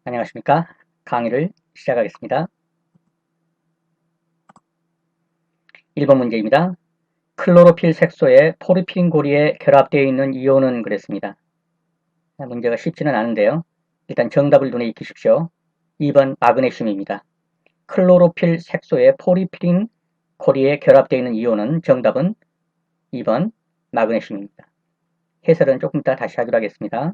안녕하십니까. 강의를 시작하겠습니다. 1번 문제입니다. 클로로필 색소에 포르핀 고리에 결합되어 있는 이온은 그랬습니다. 문제가 쉽지는 않은데요. 일단 정답을 눈에 익히십시오. 2번 마그네슘입니다. 클로로필 색소에 포르핀 고리에 결합되어 있는 이온은 정답은 2번 마그네슘입니다. 해설은 조금 이따 다시 하기로 하겠습니다.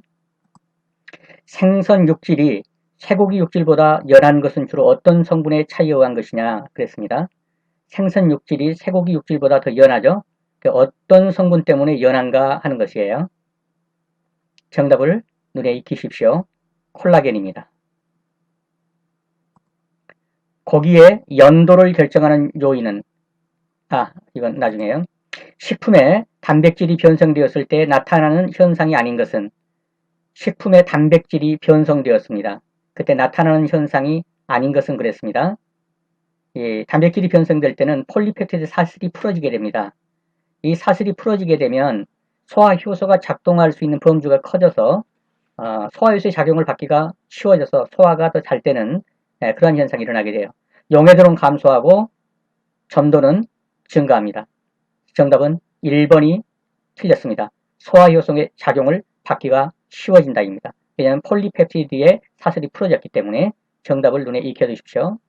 생선 육질이 쇠고기 육질보다 연한 것은 주로 어떤 성분의 차이에 의한 것이냐 그랬습니다. 생선 육질이 쇠고기 육질보다 더 연하죠. 어떤 성분 때문에 연한가 하는 것이에요. 정답을 눈에 익히십시오. 콜라겐입니다. 고기의 연도를 결정하는 요인은 이건 나중에요. 식품에 단백질이 변성되었을 때 나타나는 현상이 아닌 것은 식품의 단백질이 변성되었습니다. 그때 나타나는 현상이 아닌 것은 그랬습니다. 단백질이 변성될 때는 폴리페프티드 사슬이 풀어지게 됩니다. 이 사슬이 풀어지게 되면 소화효소가 작동할 수 있는 범주가 커져서 소화효소의 작용을 받기가 쉬워져서 소화가 더 잘 되는 그런 현상이 일어나게 돼요. 용해도는 감소하고 점도는 증가합니다. 정답은 1번이 틀렸습니다. 소화효소의 작용을 받기가 쉬워진다입니다. 왜냐하면 폴리펩티드의 사슬이 풀어졌기 때문에 정답을 눈에 익혀두십시오.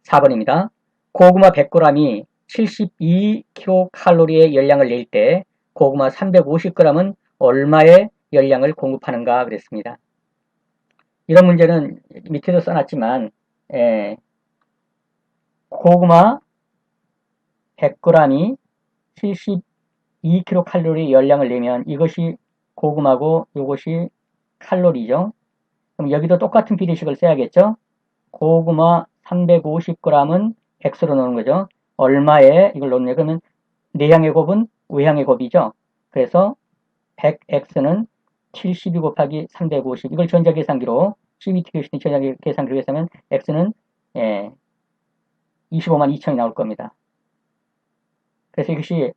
4번입니다. 고구마 100g이 72kcal의 열량을 낼 때 고구마 350g은 얼마의 열량을 공급하는가 그랬습니다. 이런 문제는 밑에도 써놨지만 고구마 100g이 72kcal 열량을 내면 이것이 고구마고 이것이 칼로리죠. 그럼 여기도 똑같은 비례식을 써야겠죠. 고구마 350g은 x로 넣는 거죠. 얼마에 이걸 넣냐 그러면 내향의 곱은 외향의 곱이죠. 그래서 100x는 72 곱하기 350 이걸 전자계산기로 CVT 교실의 전자계산기로 해서면 x는 25만 2천이 나올 겁니다. 그래서 이것이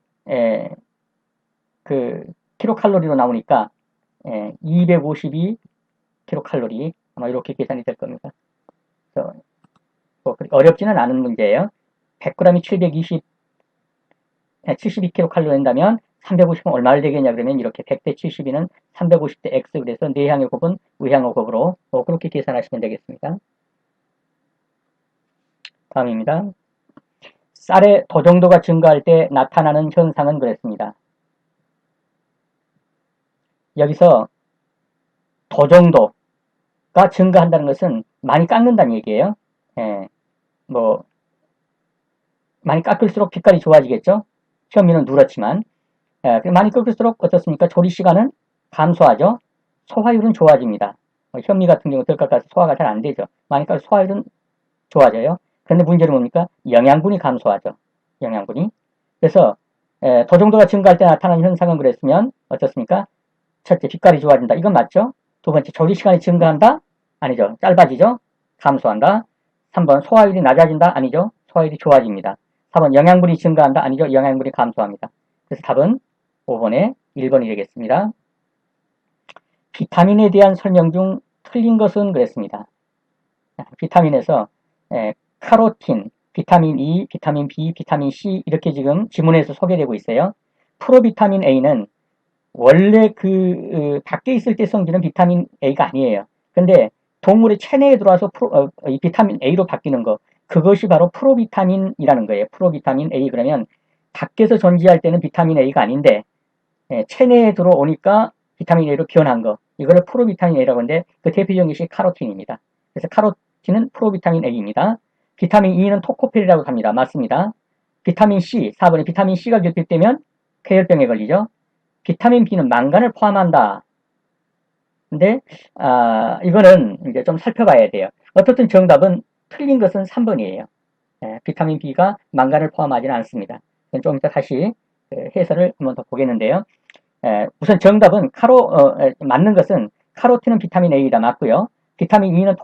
그 킬로칼로리로 나오니까 252 킬로칼로리 아마 이렇게 계산이 될 겁니다. 그래서 뭐 어렵지는 않은 문제예요. 100g이 72kcal 된다면 350은 얼마를 되겠냐 그러면 이렇게 100대 72는 350대 x 그래서 내향의 곱은 외향의 곱으로 그렇게 계산하시면 되겠습니다. 다음입니다. 쌀의 도정도가 증가할 때 나타나는 현상은 그랬습니다. 여기서 도정도가 증가한다는 것은 많이 깎는다는 얘기예요. 많이 깎을수록 빛깔이 좋아지겠죠. 현미는 누렇지만 많이 깎을수록 어떻습니까? 조리 시간은 감소하죠. 소화율은 좋아집니다. 현미 같은 경우 덜 깎아서 소화가 잘 안 되죠. 많이 깎아서 소화율은 좋아져요. 그런데 문제는 뭡니까? 영양분이 감소하죠. 영양분이. 그래서 도정도가 증가할 때 나타나는 현상은 그랬으면 어떻습니까? 첫째, 빛깔이 좋아진다. 이건 맞죠? 두 번째, 조리 시간이 증가한다? 아니죠. 짧아지죠? 감소한다. 3번, 소화율이 낮아진다? 아니죠. 소화율이 좋아집니다. 4번, 영양분이 증가한다? 아니죠. 영양분이 감소합니다. 그래서 답은 5번에 1번이 되겠습니다. 비타민에 대한 설명 중 틀린 것은 그랬습니다. 비타민에서 카로틴, 비타민 E, 비타민 B, 비타민 C 이렇게 지금 지문에서 소개되고 있어요. 프로비타민 A는 원래 밖에 있을 때 생기는 비타민 A가 아니에요. 근데 동물의 체내에 들어와서 이 비타민 A로 바뀌는 거 그것이 바로 프로비타민이라는 거예요. 프로비타민 A 그러면 밖에서 존재할 때는 비타민 A가 아닌데 체내에 들어오니까 비타민 A로 변한 거 이거를 프로비타민 A라고 하는데 그 대표적인 것이 카로틴입니다. 그래서 카로틴은 프로비타민 A입니다. 비타민 E는 토코페린이라고 합니다. 맞습니다. 비타민 C, 4번에 비타민 C가 결핍되면 폐혈병에 걸리죠. 비타민 B는 망간을 포함한다. 근데 이거는 이제 좀 살펴봐야 돼요. 어떻든 정답은 틀린 것은 3번이에요. 비타민 B가 망간을 포함하지는 않습니다. 좀 이따 다시 해설을 한번 더 보겠는데요. 우선 정답은 맞는 것은 카로틴은 비타민 A다 맞고요. 비타민 E는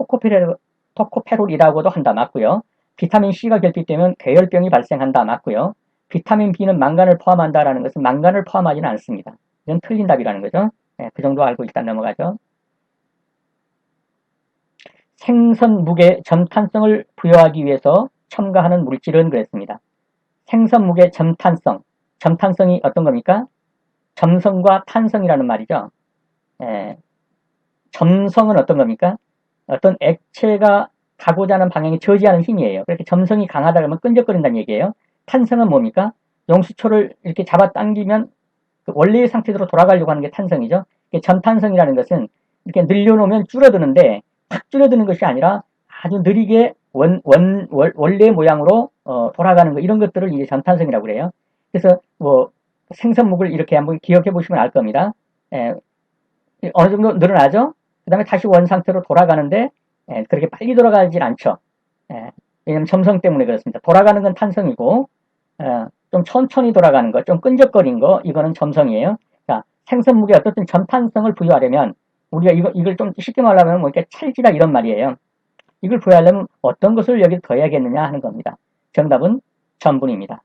토코페롤이라고도 한다 맞고요. 비타민 C가 결핍되면 괴혈병이 발생한다 맞고요. 비타민 B는 망간을 포함한다라는 것은 망간을 포함하지는 않습니다. 이건 틀린 답이라는 거죠. 그 정도 알고 일단 넘어가죠. 생선묵에 점탄성을 부여하기 위해서 첨가하는 물질은 그랬습니다. 생선묵의 점탄성. 점탄성이 어떤 겁니까? 점성과 탄성이라는 말이죠. 점성은 어떤 겁니까? 어떤 액체가 가고자 하는 방향에 저지하는 힘이에요. 그렇게 점성이 강하다 그러면 끈적거린다는 얘기예요. 탄성은 뭡니까? 용수초를 이렇게 잡아당기면 그 원래의 상태로 돌아가려고 하는 게 탄성이죠. 점탄성이라는 것은 이렇게 늘려놓으면 줄어드는데 확 줄어드는 것이 아니라 아주 느리게 원래 모양으로 돌아가는 거, 이런 것들을 이제 점탄성이라고 그래요. 그래서 뭐 생선묵을 이렇게 한번 기억해 보시면 알 겁니다. 어느 정도 늘어나죠? 그 다음에 다시 원 상태로 돌아가는데 그렇게 빨리 돌아가질 않죠. 왜냐하면 점성 때문에 그렇습니다. 돌아가는 건 탄성이고 좀 천천히 돌아가는 거, 좀 끈적거린 거, 이거는 점성이에요. 자, 생선묵에 어떻든 점탄성을 부여하려면 우리가 이걸 좀 쉽게 말하면 뭐 이렇게 찰지다 이런 말이에요. 이걸 부여하려면 어떤 것을 여기 더해야겠느냐 하는 겁니다. 정답은 전분입니다.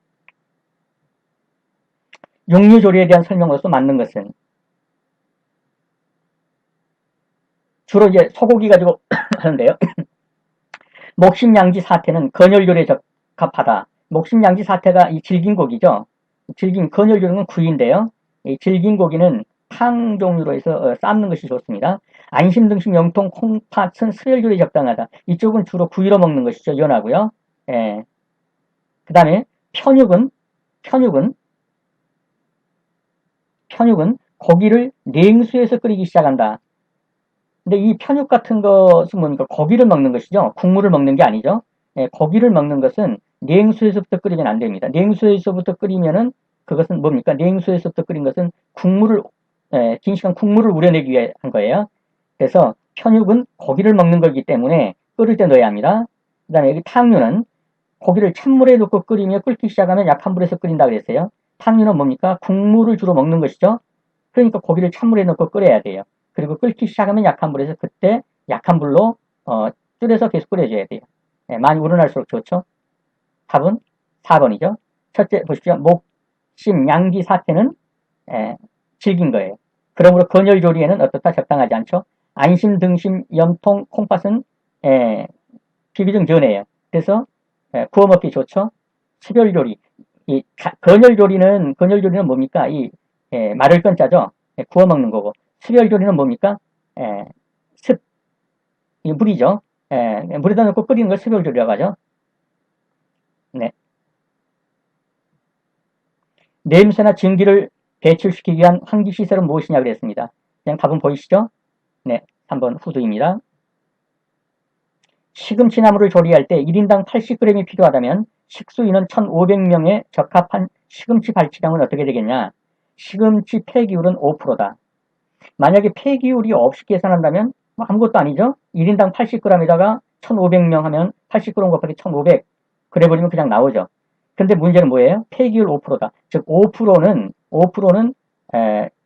육류조리에 대한 설명으로서 맞는 것은 주로 이제 소고기 가지고 하는데요. 목심양지 사태는 건열조리에 적합하다. 목심양지 사태가 이 질긴 고기죠. 건열조리는 구이인데요. 이 질긴 고기는 탕 종류로 해서 삶는 것이 좋습니다. 안심, 등심, 영통, 콩팥은 수혈조리에 적당하다. 이쪽은 주로 구이로 먹는 것이죠. 연하고요. 그 다음에 편육은 고기를 냉수에서 끓이기 시작한다. 근데 이 편육 같은 것은 뭡니까? 고기를 먹는 것이죠. 국물을 먹는 게 아니죠. 고기를 먹는 것은 냉수에서부터 끓이면 안 됩니다. 냉수에서부터 끓이면은 그것은 뭡니까? 냉수에서부터 끓인 것은 긴 시간 국물을 우려내기 위해 한 거예요. 그래서 편육은 고기를 먹는 거기 때문에 끓을 때 넣어야 합니다. 그 다음에 여기 탕류는 고기를 찬물에 넣고 끓이며 끓기 시작하면 약한 불에서 끓인다 그랬어요. 탕류는 뭡니까? 국물을 주로 먹는 것이죠. 그러니까 고기를 찬물에 넣고 끓여야 돼요. 그리고 끓기 시작하면 약한 불에서 그때 약한 불로 줄여서 계속 끓여줘야 돼요. 많이 우러날수록 좋죠. 답은 4번이죠. 첫째 보십시오. 목심, 양지 사태는 질긴 거예요. 그러므로 건열 조리에는 어떻다? 적당하지 않죠. 안심, 등심, 염통, 콩팥은 비교적 연해요. 그래서 구워 먹기 좋죠. 수별 조리, 건열 조리는 뭡니까? 마를 건자죠. 구워 먹는 거고. 수별 조리는 뭡니까? 습, 물이죠. 물에다 넣고 끓이는 걸 수별 조리라고 하죠. 네. 냄새나 증기를 배출시키기 위한 환기시설은 무엇이냐 그랬습니다. 그냥 답은 보이시죠? 네, 3번 후두입니다. 시금치나물을 조리할 때 1인당 80g이 필요하다면 식수 인원 1,500명에 적합한 시금치 발치량은 어떻게 되겠냐? 시금치 폐기율은 5%다. 만약에 폐기율이 없이 계산한다면 아무것도 아니죠? 1인당 80g에다가 1,500명 하면 80g 곱하기 1,500 그래 버리면 그냥 나오죠. 근데 문제는 뭐예요? 폐기율 5%다. 즉 5%는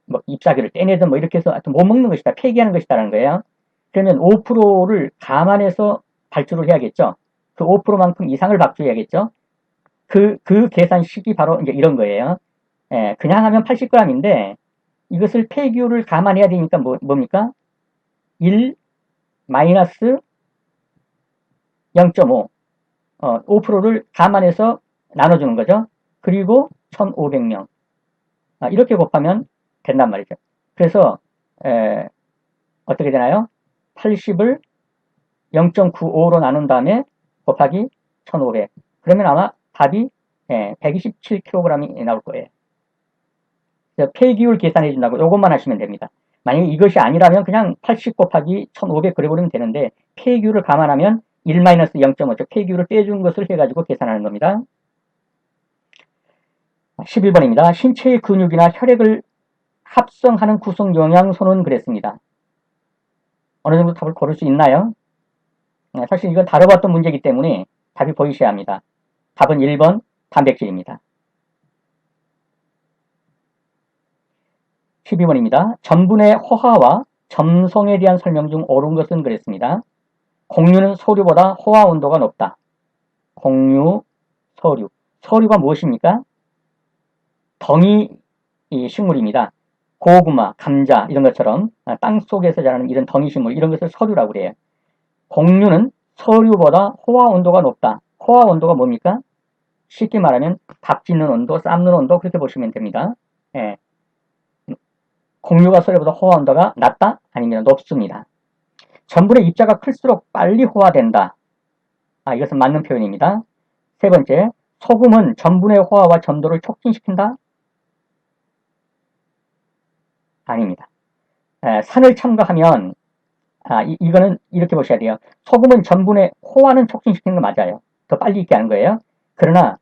뭐 잎사귀를 떼내든 뭐 이렇게 해서 하여튼 못 먹는 것이다. 폐기하는 것이다라는 거예요. 그러면 5%를 감안해서 발주를 해야겠죠. 그 5%만큼 이상을 발주해야겠죠. 그 계산식이 바로 이제 이런 거예요. 그냥 하면 80g인데 이것을 폐기율을 감안해야 되니까 뭡니까? 1 마이너스 0.5 5%를 감안해서 나눠주는 거죠. 그리고 1,500명 이렇게 곱하면 된단 말이죠. 그래서 어떻게 되나요? 80을 0.95로 나눈 다음에 곱하기 1,500 그러면 아마 답이 127kg이 나올 거예요. 폐기율 계산해 준다고 이것만 하시면 됩니다. 만약에 이것이 아니라면 그냥 80 곱하기 1,500 그래버리면 되는데 폐기율을 감안하면 1-0.5 즉 폐기율을 떼준 것을 해가지고 계산하는 겁니다. 11번입니다. 신체의 근육이나 혈액을 합성하는 구성 영양소는 그랬습니다. 어느 정도 답을 고를 수 있나요? 사실 이건 다뤄봤던 문제이기 때문에 답이 보이셔야 합니다. 답은 1번 단백질입니다. 12번입니다. 전분의 호화와 점성에 대한 설명 중 옳은 것은 그랬습니다. 공유는 소류보다 호화 온도가 높다. 공유, 소류. 소류가 무엇입니까? 덩이 식물입니다. 고구마, 감자 이런 것처럼 땅 속에서 자라는 이런 덩이 식물 이런 것을 소류라고 그래요. 공유는 서류보다 호화 온도가 높다. 호화 온도가 뭡니까? 쉽게 말하면 밥 짓는 온도, 삶는 온도 그렇게 보시면 됩니다. 예. 공유가 서류보다 호화 온도가 낮다? 아니면 높습니다. 전분의 입자가 클수록 빨리 호화된다. 이것은 맞는 표현입니다. 세 번째, 소금은 전분의 호화와 점도를 촉진시킨다? 아닙니다. 산을 첨가하면 이거는 이렇게 보셔야 돼요. 소금은 전분의 호화는 촉진시키는 거 맞아요. 더 빨리 익게 하는 거예요. 그러나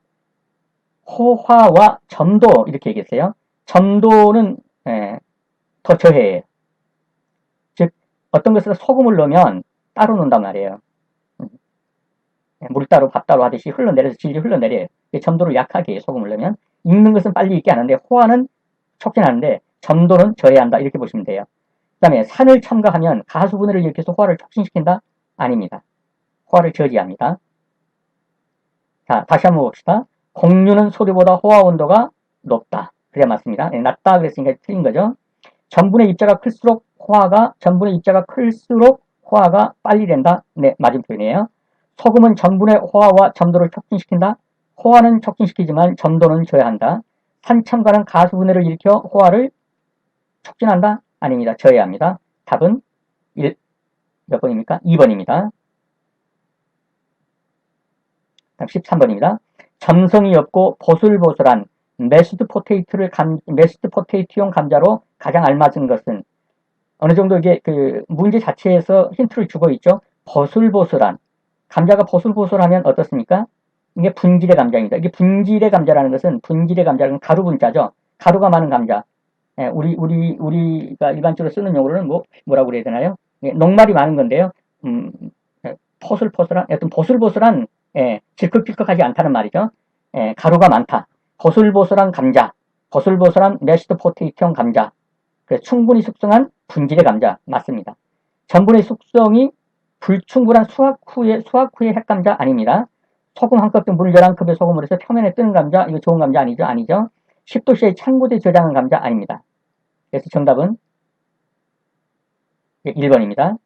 호화와 점도 이렇게 얘기했어요. 점도는 더 저해예요. 즉 어떤 것을 소금을 넣으면 따로 넣는단 말이에요. 물 따로 밥 따로 하듯이 흘러내려서 질질 흘러내려요. 점도를 약하게 해요. 소금을 넣으면. 익는 것은 빨리 익게 하는데 호화는 촉진하는데 점도는 저해한다. 이렇게 보시면 돼요. 그 다음에 산을 첨가하면 가수분해를 일으켜서 호화를 촉진시킨다? 아닙니다. 호화를 저지합니다. 자, 다시 한번 봅시다. 공유는 소류보다 호화 온도가 높다. 그래야 맞습니다. 낮다 그랬으니까 틀린 거죠. 전분의 입자가 클수록 호화가 빨리 된다. 네, 맞은 표현이에요. 소금은 전분의 호화와 점도를 촉진시킨다. 호화는 촉진시키지만 점도는 저해한다. 산 첨가는 가수분해를 일으켜 호화를 촉진한다? 아닙니다. 저해합니다. 답은 몇 번입니까? 2번입니다. 다음 13번입니다. 점성이 없고 보슬보슬한 메스드 포테이토용 감자로 가장 알맞은 것은 어느 정도 이게 그 문제 자체에서 힌트를 주고 있죠. 보슬보슬한 감자가 보슬보슬하면 어떻습니까? 이게 분질의 감자입니다. 이게 분질의 감자라는 것은 분질의 감자는 가루 분자죠. 가루가 많은 감자. 우리가 일반적으로 쓰는 용어로는 뭐라고 그래야 되나요? 녹말이 많은 건데요. 포슬포슬한, 어떤 보슬보슬한, 질컥질컥하지 않다는 말이죠. 가루가 많다. 보슬보슬한 감자, 보슬보슬한 메시드 포테이토용 감자. 그래서 충분히 숙성한 분질의 감자 맞습니다. 전분의 숙성이 불충분한 수확 후의 핵감자 아닙니다. 소금 한 컵 등 물 11컵에 소금을 해서 표면에 뜨는 감자, 이거 좋은 감자 아니죠? 아니죠. 10도씨의 찬물에 저장한 감자 아닙니다. 그래서 정답은 1번입니다.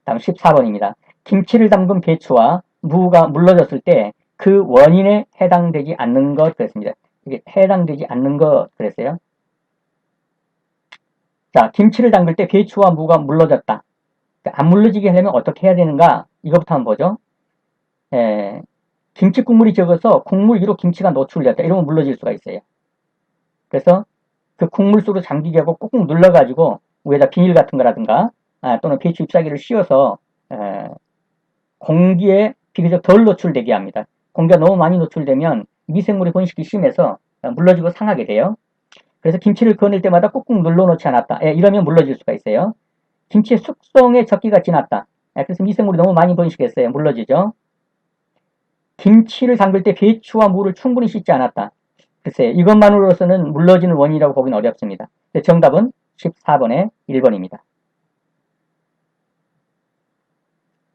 다음 14번입니다. 김치를 담근 배추와 무가 물러졌을 때 그 원인에 해당되지 않는 것 그랬습니다. 이게 해당되지 않는 것 그랬어요. 자, 김치를 담글 때 배추와 무가 물러졌다. 안 물러지게 하려면 어떻게 해야 되는가? 이것부터 한번 보죠. 김치 국물이 적어서 국물 위로 김치가 노출됐다. 이러면 물러질 수가 있어요. 그래서 그 국물 속으로 잠기게 하고 꾹꾹 눌러가지고 위에다 비닐 같은 거라든가 또는 배추 잎사귀를 씌워서 공기에 비교적 덜 노출되게 합니다. 공기가 너무 많이 노출되면 미생물의 번식이 심해서 물러지고 상하게 돼요. 그래서 김치를 꺼낼 때마다 꾹꾹 눌러놓지 않았다. 이러면 물러질 수가 있어요. 김치의 숙성의 적기가 지났다. 그래서 미생물이 너무 많이 번식했어요. 물러지죠. 김치를 담글 때 배추와 물을 충분히 씻지 않았다. 글쎄 이것만으로서는 물러지는 원인이라고 보기는 어렵습니다. 정답은 14번의 1번입니다.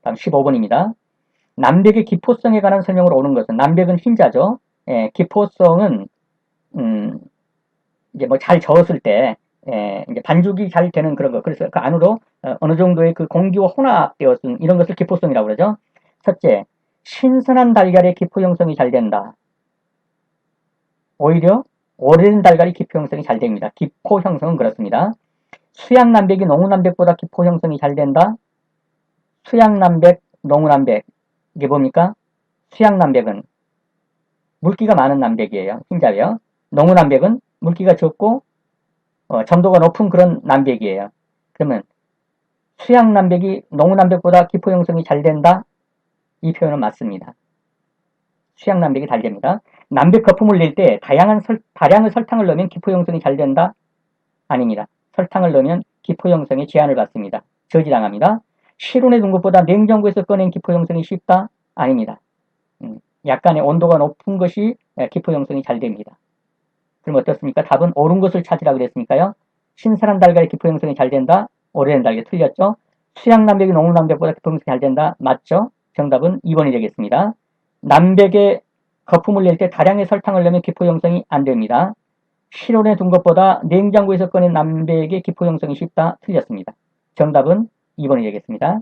다음 15번입니다. 남백의 기포성에 관한 설명으로 오는 것은 남백은 흰자죠. 기포성은 이제 뭐 잘 저었을 때 이제 반죽이 잘 되는 그런 거. 그래서 그 안으로 어느 정도의 그 공기와 혼합되었은 이런 것을 기포성이라고 그러죠. 첫째, 신선한 달걀의 기포 형성이 잘 된다. 오히려 오래된 달걀이 기포 형성이 잘 됩니다. 기포 형성은 그렇습니다. 수양남백이 농우남백보다 기포 형성이 잘 된다. 수양남백, 농우남백 이게 뭡니까? 수양남백은 물기가 많은 남백이에요. 흰자예요. 농우남백은 물기가 적고 점도가 높은 그런 남백이에요. 그러면 수양남백이 농우남백보다 기포 형성이 잘 된다? 이 표현은 맞습니다. 수양남백이 잘 됩니다. 남백 거품을 낼 때 다량의 설탕을 넣으면 기포 형성이 잘 된다? 아닙니다. 설탕을 넣으면 기포 형성에 제한을 받습니다. 저지당합니다. 실온에 둔 것보다 냉장고에서 꺼낸 기포 형성이 쉽다? 아닙니다. 약간의 온도가 높은 것이 기포 형성이 잘 됩니다. 그럼 어떻습니까? 답은 옳은 것을 찾으라고 그랬으니까요. 신선한 달걀의 기포 형성이 잘 된다? 오래된 달걀 틀렸죠? 수양남백이 농우남백보다 기포 형성이 잘 된다? 맞죠? 정답은 2번이 되겠습니다. 남백에 거품을 낼 때 다량의 설탕을 넣으면 기포 형성이 안 됩니다. 실온에 둔 것보다 냉장고에서 꺼낸 남백의 기포 형성이 쉽다? 틀렸습니다. 정답은 2번이 되겠습니다.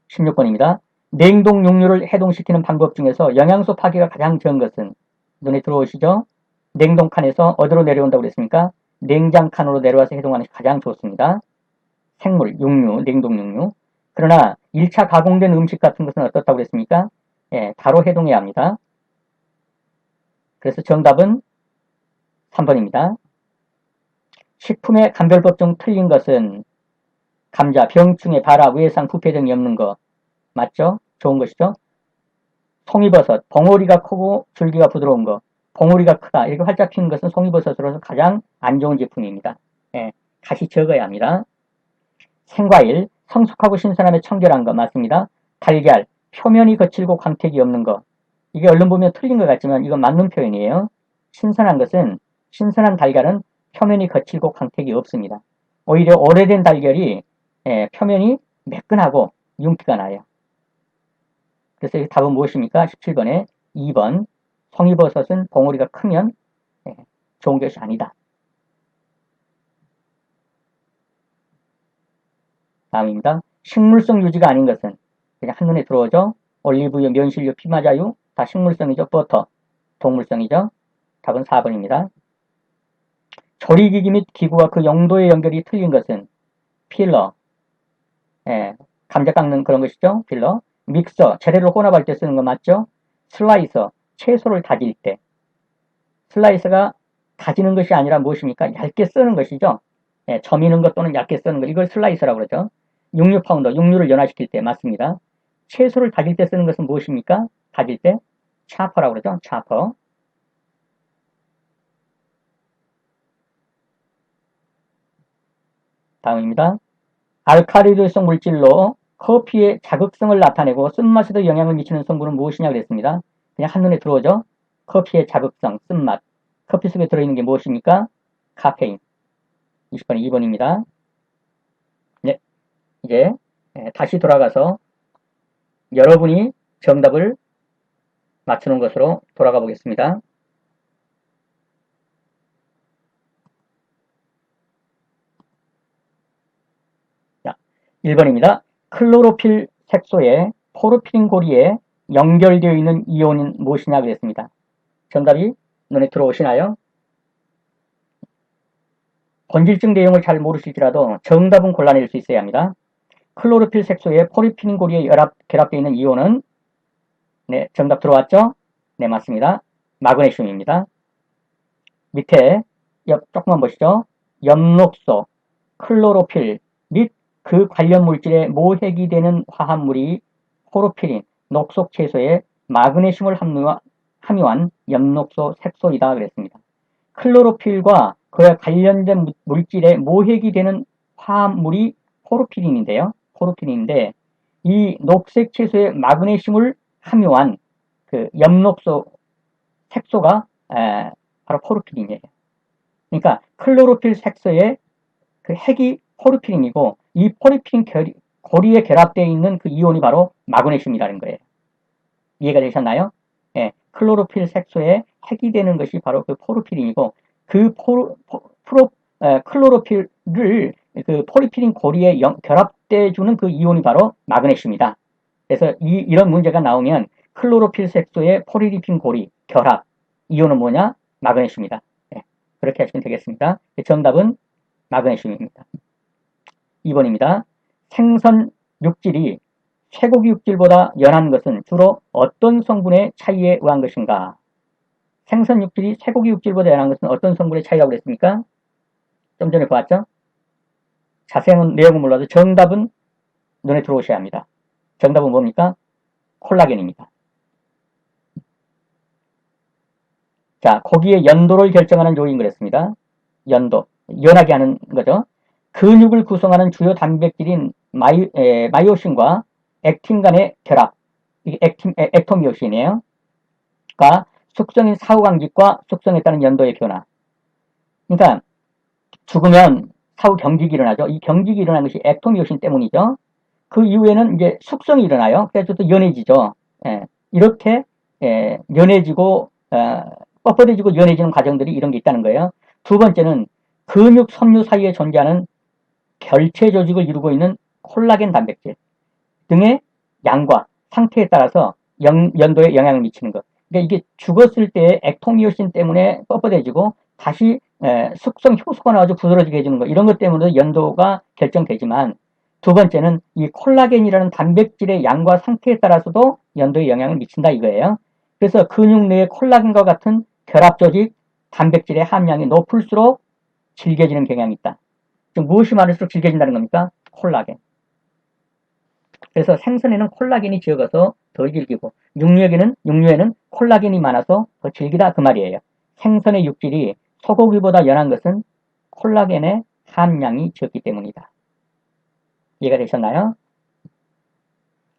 16번입니다. 냉동 육류를 해동시키는 방법 중에서 영양소 파괴가 가장 적은 것은? 눈에 들어오시죠? 냉동칸에서 어디로 내려온다고 그랬습니까? 냉장칸으로 내려와서 해동하는 것이 가장 좋습니다. 생물, 육류, 냉동 육류. 그러나 1차 가공된 음식 같은 것은 어떻다고 그랬습니까? 예, 바로 해동해야 합니다. 그래서 정답은 3번입니다. 식품의 감별법 중 틀린 것은 감자, 병충해, 발화, 외상, 부패 등이 없는 것. 맞죠? 좋은 것이죠? 송이버섯, 벙어리가 크고 줄기가 부드러운 것. 벙어리가 크다. 이렇게 활짝 피는 것은 송이버섯으로서 가장 안 좋은 제품입니다. 예, 다시 적어야 합니다. 생과일, 성숙하고 신선함에 청결한 것. 맞습니다. 달걀, 표면이 거칠고 광택이 없는 것. 이게 얼른 보면 틀린 것 같지만 이건 맞는 표현이에요. 신선한 것은, 신선한 달걀은 표면이 거칠고 광택이 없습니다. 오히려 오래된 달걀이 표면이 매끈하고 윤기가 나요. 그래서 답은 무엇입니까? 17번에 2번. 송이버섯은 봉우리가 크면 좋은 것이 아니다. 다음입니다. 식물성 유지가 아닌 것은? 그냥 한눈에 들어오죠? 올리브유, 면실류, 피마자유 다 식물성이죠. 버터, 동물성이죠. 답은 4번입니다. 조리기기 및 기구와 그 용도의 연결이 틀린 것은? 필러, 감자 깎는 그런 것이죠. 필러. 믹서, 재료를 혼합할 때 쓰는 거 맞죠? 슬라이서, 채소를 다질 때. 슬라이서가 다지는 것이 아니라 무엇입니까? 얇게 쓰는 것이죠. 저미는 것 또는 얇게 쓰는 것. 이걸 슬라이서라고 그러죠. 육류 파운더, 육류를 연화시킬 때 맞습니다. 채소를 다질 때 쓰는 것은 무엇입니까? 다질 때 차퍼라고 그러죠. 차퍼. 다음입니다. 알칼리도성 물질로 커피의 자극성을 나타내고 쓴맛에도 영향을 미치는 성분은 무엇이냐 그랬습니다. 그냥 한눈에 들어오죠. 커피의 자극성, 쓴맛. 커피 속에 들어있는 게 무엇입니까? 카페인. 20번이 2번입니다. 네, 이제 다시 돌아가서 여러분이 정답을 맞추는 것으로 돌아가 보겠습니다. 자, 1번입니다. 클로로필 색소의 포르피린 고리에 연결되어 있는 이온은 무엇이냐 그랬습니다. 정답이 눈에 들어오시나요? 본질적 내용을 잘 모르실지라도 정답은 골라낼 수 있어야 합니다. 클로로필 색소의 포르피린 고리에 결합되어 있는 이온은 네, 정답 들어왔죠? 네, 맞습니다. 마그네슘입니다. 밑에 조금만 보시죠. 엽록소, 클로로필 및 그 관련 물질의 모핵이 되는 화합물이 포르피린, 녹속 채소에 마그네슘을 함유한 엽록소 색소이다 그랬습니다. 클로로필과 그와 관련된 물질의 모핵이 되는 화합물이 포르피린인데요. 포르피린인데 이 녹색 채소에 마그네슘을 함유한 그 엽록소 색소가 바로 포르피린이에요. 그러니까 클로로필 색소의 그 핵이 포르피린이고 이 포르피린 고리에 결합되어 있는 그 이온이 바로 마그네슘이라는 거예요. 이해가 되셨나요? 예, 클로로필 색소의 핵이 되는 것이 바로 그 포르피린이고 그 클로로필을 그 포르피린 고리에 결합돼 주는 그 이온이 바로 마그네슘이다. 그래서 이런 문제가 나오면 클로로필 색소의 포르피린 고리 결합 이온은 뭐냐? 마그네슘이다. 예, 그렇게 하시면 되겠습니다. 정답은 마그네슘입니다. 2번입니다. 생선 육질이 쇠고기 육질보다 연한 것은 주로 어떤 성분의 차이에 의한 것인가? 생선 육질이 쇠고기 육질보다 연한 것은 어떤 성분의 차이라고 그랬습니까? 좀 전에 보았죠? 자세한 내용은 몰라도 정답은 눈에 들어오셔야 합니다. 정답은 뭡니까? 콜라겐입니다. 자, 고기의 연도를 결정하는 요인 그랬습니다. 연도, 연하게 하는 거죠. 근육을 구성하는 주요 단백질인 마이오신과 액틴 간의 결합, 이게 액토미오신이에요. 가 숙성인 사후강직과 숙성에 따른 연도의 변화. 그러니까 죽으면 사후 경직이 일어나죠. 이 경직이 일어나는 것이 액토미오신 때문이죠. 그 이후에는 이제 숙성이 일어나요. 그래서 또 연해지죠. 이렇게 연해지고 뻣뻣해지고 연해지는 과정들이 이런 게 있다는 거예요. 두 번째는 근육 섬유 사이에 존재하는 결체 조직을 이루고 있는 콜라겐 단백질 등의 양과 상태에 따라서 연도에 영향을 미치는 것. 그러니까 이게 죽었을 때 액토미오신 때문에 뻣뻣해지고 다시 숙성 효소가 나와서 부드러지게 해주는 것. 이런 것 때문에 연도가 결정되지만 두 번째는 이 콜라겐이라는 단백질의 양과 상태에 따라서도 연도에 영향을 미친다 이거예요. 그래서 근육 내의 콜라겐과 같은 결합 조직 단백질의 함량이 높을수록 질겨지는 경향이 있다. 무엇이 많을수록 질겨진다는 겁니까? 콜라겐. 그래서 생선에는 콜라겐이 적어서 덜 질기고 육류에는 콜라겐이 많아서 더 질기다 그 말이에요. 생선의 육질이 소고기보다 연한 것은 콜라겐의 함량이 적기 때문이다. 이해가 되셨나요?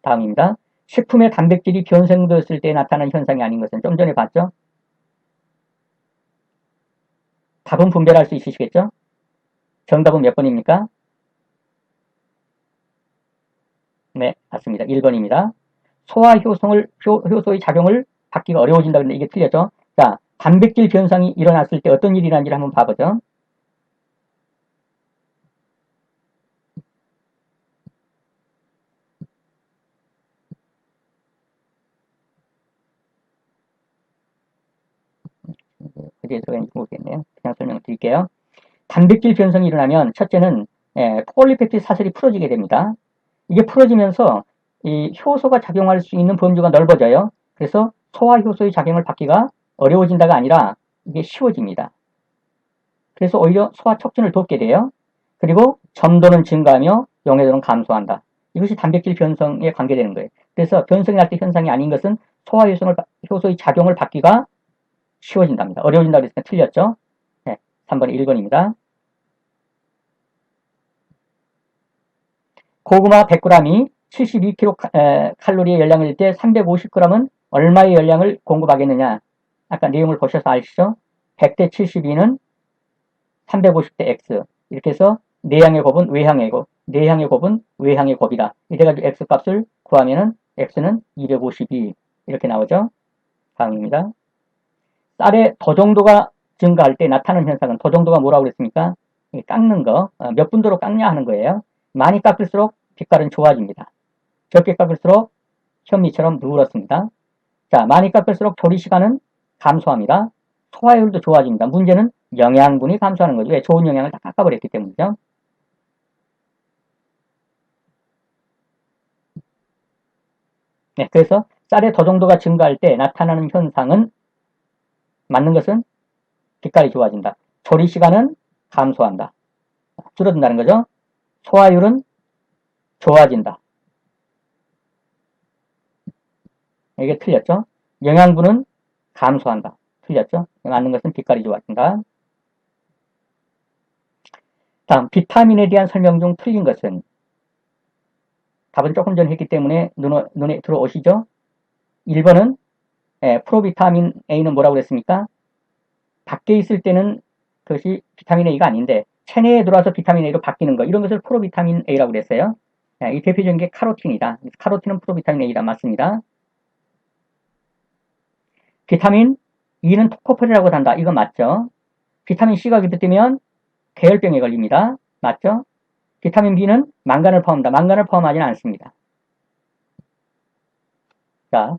다음입니다. 식품의 단백질이 변성되었을 때 나타나는 현상이 아닌 것은 좀 전에 봤죠? 답은 분별할 수 있으시겠죠? 정답은 몇 번입니까? 네, 맞습니다. 1번입니다. 소화 효소의 작용을 받기가 어려워진다 그랬는데 이게 틀렸죠? 자, 단백질 변성이 일어났을 때 어떤 일이 일어나는지를 한번 봐보죠. 어디에 들어가는지 모르겠네요. 그냥 설명을 드릴게요. 단백질 변성이 일어나면 첫째는 폴리펩티드 사슬이 풀어지게 됩니다. 이게 풀어지면서 이 효소가 작용할 수 있는 범주가 넓어져요. 그래서 소화 효소의 작용을 받기가 어려워진다가 아니라 이게 쉬워집니다. 그래서 오히려 소화 촉진을 돕게 돼요. 그리고 점도는 증가하며 용해도는 감소한다. 이것이 단백질 변성에 관계되는 거예요. 그래서 변성이 날 때 현상이 아닌 것은 소화 효소의 작용을 받기가 쉬워진답니다. 어려워진다고 했으니까 틀렸죠? 네, 3번 1번입니다. 고구마 100g이 72kcal의 열량일 때 350g은 얼마의 열량을 공급하겠느냐? 아까 내용을 보셔서 아시죠? 100대 72는 350대 x 이렇게 해서 내향의 곱은 외향의 곱, 내향의 곱은 외향의 곱이다. 이래가지고 x 값을 구하면은 x는 252 이렇게 나오죠. 다음입니다. 쌀의 도정도가 증가할 때 나타나는 현상은 도정도가 뭐라고 그랬습니까? 깎는 거, 몇 분도로 깎냐 하는 거예요. 많이 깎을수록 빛깔은 좋아집니다. 적게 깎을수록 현미처럼 누렇습니다. 자, 많이 깎을수록 조리 시간은 감소합니다. 소화율도 좋아집니다. 문제는 영양분이 감소하는 거죠. 왜? 좋은 영양을 다 깎아버렸기 때문이죠. 네, 그래서 쌀의 도정도가 증가할 때 나타나는 현상은 맞는 것은 빛깔이 좋아진다. 조리 시간은 감소한다. 줄어든다는 거죠. 소화율은 좋아진다. 이게 틀렸죠. 영양분은 감소한다. 틀렸죠. 맞는 것은 빛깔이 좋아진다. 다음 비타민에 대한 설명 중 틀린 것은 답은 조금 전에 했기 때문에 눈에 들어오시죠. 1번은 프로비타민 A는 뭐라고 그랬습니까? 밖에 있을 때는 그것이 비타민 A가 아닌데 체내에 들어와서 비타민 A로 바뀌는 거 이런 것을 프로비타민 A라고 그랬어요. 이 대표적인 게 카로틴이다. 카로틴은 프로비타민 A다. 맞습니다. 비타민 E는 토코페롤이라고 한다. 이건 맞죠? 비타민 C가 기피되면 계열병에 걸립니다. 맞죠? 비타민 B는 망간을 포함한다. 망간을 포함하지는 않습니다. 자,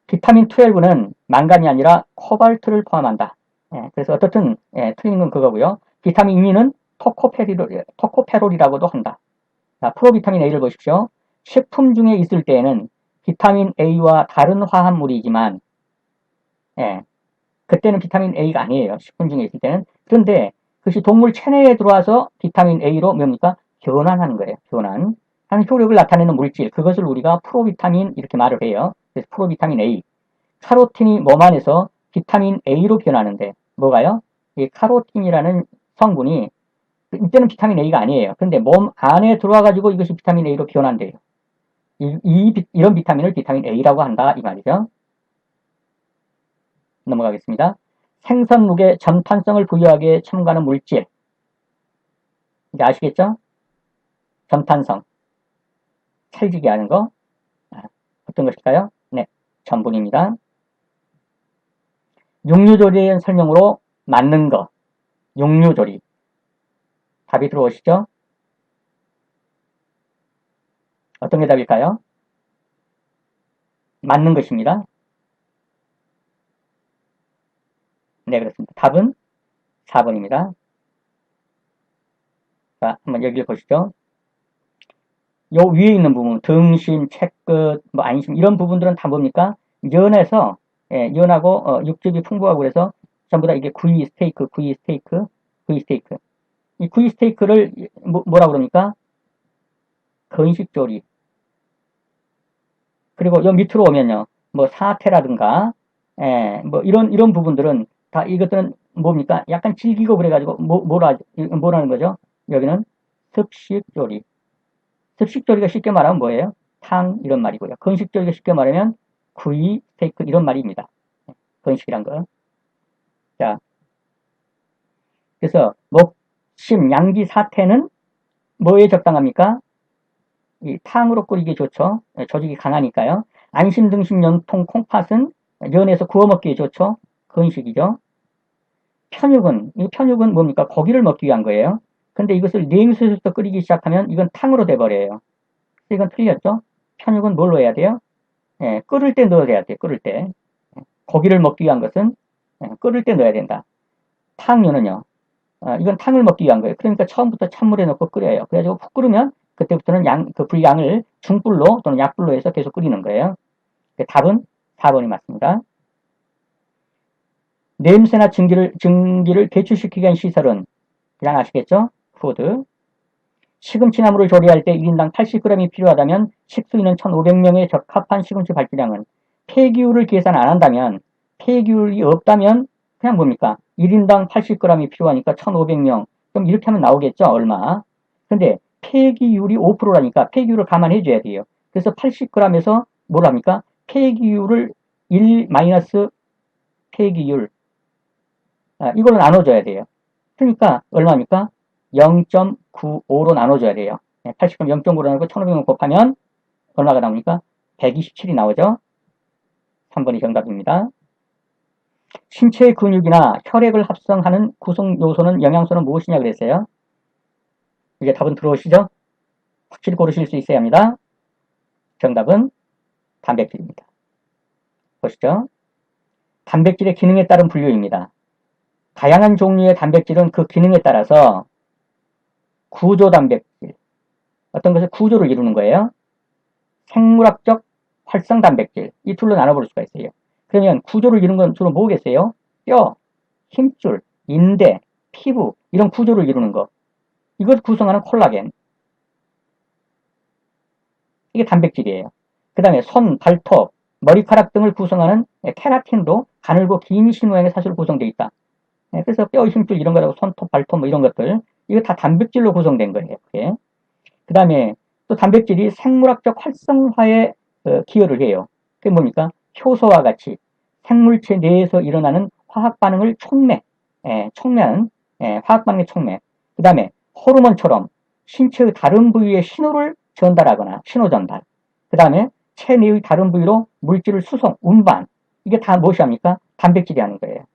비타민 12는 망간이 아니라 코발트를 포함한다. 그래서 어떻든 틀린 건 그거고요. 비타민 E는 토코페롤이라고도 한다. 자, 프로비타민 A를 보십시오. 식품 중에 있을 때에는 비타민 A와 다른 화합물이지만 그때는 비타민 A가 아니에요. 식품 중에 있을 때는. 그런데 그것이 동물 체내에 들어와서 비타민 A로 뭡니까? 교환하는 거예요. 교환. 하는 효력을 나타내는 물질. 그것을 우리가 프로비타민 이렇게 말을 해요. 그래서 프로비타민 A. 카로틴이 몸 안에서 비타민 A로 변하는데 뭐가요? 이 카로틴이라는 성분이 이때는 비타민 A가 아니에요. 근데 몸 안에 들어와가지고 이것이 비타민 A로 변한대요. 이런 비타민을 비타민 A라고 한다 이 말이죠. 넘어가겠습니다. 생선룩에 점탄성을 부여하게 첨가하는 물질. 이제 아시겠죠? 점탄성. 찰지게 하는 거. 어떤 것일까요? 네, 전분입니다. 육류조리에 대한 설명으로 맞는 거. 육류조리. 답이 들어오시죠? 어떤 게 답일까요? 맞는 것입니다. 네, 그렇습니다. 답은 4번입니다. 자, 한번 여기 보시죠. 요 위에 있는 부분, 등심, 채끝, 뭐 안심 이런 부분들은 다 뭡니까? 연해서 연하고 육즙이 풍부하고 그래서 전부 다 이게 구이 스테이크, 구이 스테이크, 구이 스테이크. 이 구이 스테이크를 뭐라 그럽니까? 건식조리. 그리고 요 밑으로 오면요, 뭐 사태라든가, 뭐 이런 부분들은 다 이것들은 뭡니까? 약간 질기고 그래가지고 뭐라는 거죠? 여기는 습식조리. 습식조리가 쉽게 말하면 뭐예요? 탕 이런 말이고요. 건식조리가 쉽게 말하면 구이, 스테이크 이런 말입니다. 건식이란 거. 자, 그래서 목심, 양지, 사태는 뭐에 적당합니까? 이 탕으로 끓이기 좋죠. 조직이 강하니까요. 안심, 등심, 연통, 콩팥은 연해서 구워 먹기에 좋죠. 건식이죠. 이 편육은 뭡니까? 고기를 먹기 위한 거예요. 근데 이것을 냉수에서 끓이기 시작하면 이건 탕으로 돼버려요. 이건 틀렸죠? 편육은 뭘로 해야 돼요? 끓을 때 넣어야 돼요. 끓을 때. 고기를 먹기 위한 것은 끓을 때 넣어야 된다. 탕류는요. 이건 탕을 먹기 위한 거예요. 그러니까 처음부터 찬물에 넣고 끓여요. 그래가지고 푹 끓으면 그때부터는 그 불량을 중불로 또는 약불로 해서 계속 끓이는 거예요. 답은 4번이 맞습니다. 냄새나 증기를 배출시키기 위한 시설은 그냥 아시겠죠? 푸드. 시금치나물을 조리할 때 1인당 80g이 필요하다면 식수인은 1,500명에 적합한 시금치 발주량은 폐기율을 계산 안 한다면 폐기율이 없다면 그냥 뭡니까? 1인당 80g이 필요하니까 1,500명. 그럼 이렇게 하면 나오겠죠? 얼마? 근데 폐기율이 5%라니까 폐기율을 감안해 줘야 돼요. 그래서 80g에서 뭘 합니까? 폐기율을 1 마이너스 폐기율 이걸로 나눠줘야 돼요. 그러니까 얼마입니까? 0.95로 나눠줘야 돼요. 80g 0.9로 나누고 1500을 곱하면 얼마가 나옵니까? 127이 나오죠. 3번이 정답입니다. 신체의 근육이나 혈액을 합성하는 구성 요소는 영양소는 무엇이냐 그랬어요. 이게 답은 들어오시죠? 확실히 고르실 수 있어야 합니다. 정답은 단백질입니다. 보시죠. 단백질의 기능에 따른 분류입니다. 다양한 종류의 단백질은 그 기능에 따라서 구조 단백질, 어떤 것의 구조를 이루는 거예요. 생물학적 활성 단백질, 이 둘로 나눠볼 수가 있어요. 그러면 구조를 이루는 건 주로 뭐겠어요? 뼈, 힘줄, 인대, 피부 이런 구조를 이루는 거. 이것 구성하는 콜라겐. 이게 단백질이에요. 그 다음에 손, 발톱, 머리카락 등을 구성하는 케라틴도 가늘고 긴 실 모양의 사슬로 구성되어 있다. 그래서 뼈, 힘줄 이런 거라고 손톱, 발톱 뭐 이런 것들 이거 다 단백질로 구성된 거예요. 그 다음에 또 단백질이 생물학적 활성화에 기여를 해요. 그게 뭡니까? 효소와 같이 생물체 내에서 일어나는 화학 반응을 촉매하는 화학 반응의 촉매. 그 다음에 호르몬처럼 신체의 다른 부위에 신호를 전달하거나 신호 전달. 그 다음에 체내의 다른 부위로 물질을 수송, 운반. 이게 다 무엇이 합니까? 단백질이 하는 거예요.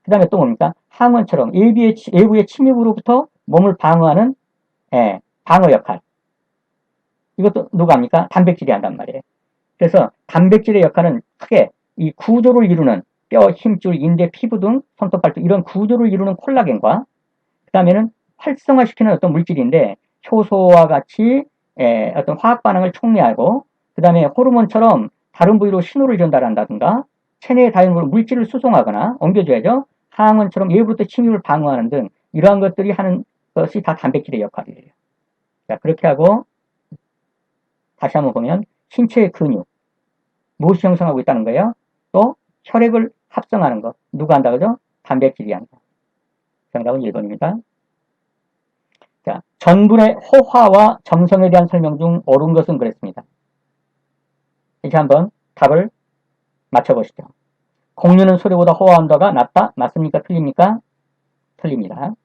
그 다음에 또 뭡니까? 항원처럼 외부의 침입으로부터 몸을 방어하는 방어 역할. 이것도 누가 합니까? 단백질이 한단 말이에요. 그래서 단백질의 역할은 크게 이 구조를 이루는 뼈, 힘줄, 인대, 피부 등 손톱, 발톱 이런 구조를 이루는 콜라겐과 그 다음에는 활성화시키는 어떤 물질인데 효소와 같이 어떤 화학 반응을 촉매하고 그 다음에 호르몬처럼 다른 부위로 신호를 전달한다든가 체내의 다른 물질을 수송하거나 옮겨줘야죠. 항원처럼 외부로부터 침입을 방어하는 등 이러한 것들이 하는 것이 다 단백질의 역할이에요. 자, 그렇게 하고 다시 한번 보면 신체의 근육 무엇이 형성하고 있다는 거예요? 또 혈액을 합성하는 것 누가 한다 그죠? 단백질이 한다. 정답은 1번입니다. 자, 전분의 호화와 점성에 대한 설명 중 옳은 것은 그랬습니다. 이제 한번 답을 맞춰보시죠. 공유는 소리보다 호화 온도가 낮다? 맞습니까? 틀립니까? 틀립니다.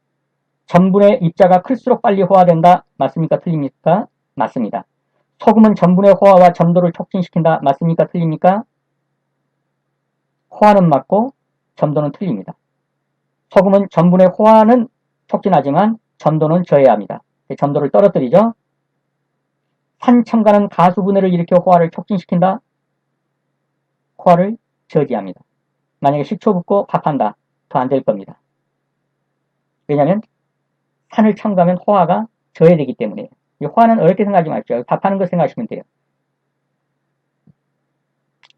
전분의 입자가 클수록 빨리 호화된다? 맞습니까? 틀립니까? 맞습니다. 소금은 전분의 호화와 점도를 촉진시킨다? 맞습니까? 틀립니까? 호화는 맞고 점도는 틀립니다. 소금은 전분의 호화는 촉진하지만 점도는 저해야 합니다. 점도를 떨어뜨리죠. 산 첨가는 가수 분해를 일으켜 호화를 촉진시킨다. 호화를 저지합니다. 만약에 식초 붓고 밥한다. 더 안 될 겁니다. 왜냐하면 산을 첨가하면 호화가 저해되기 때문에. 이 호화는 어렵게 생각하지 마십시오. 밥하는 거 생각하시면 돼요.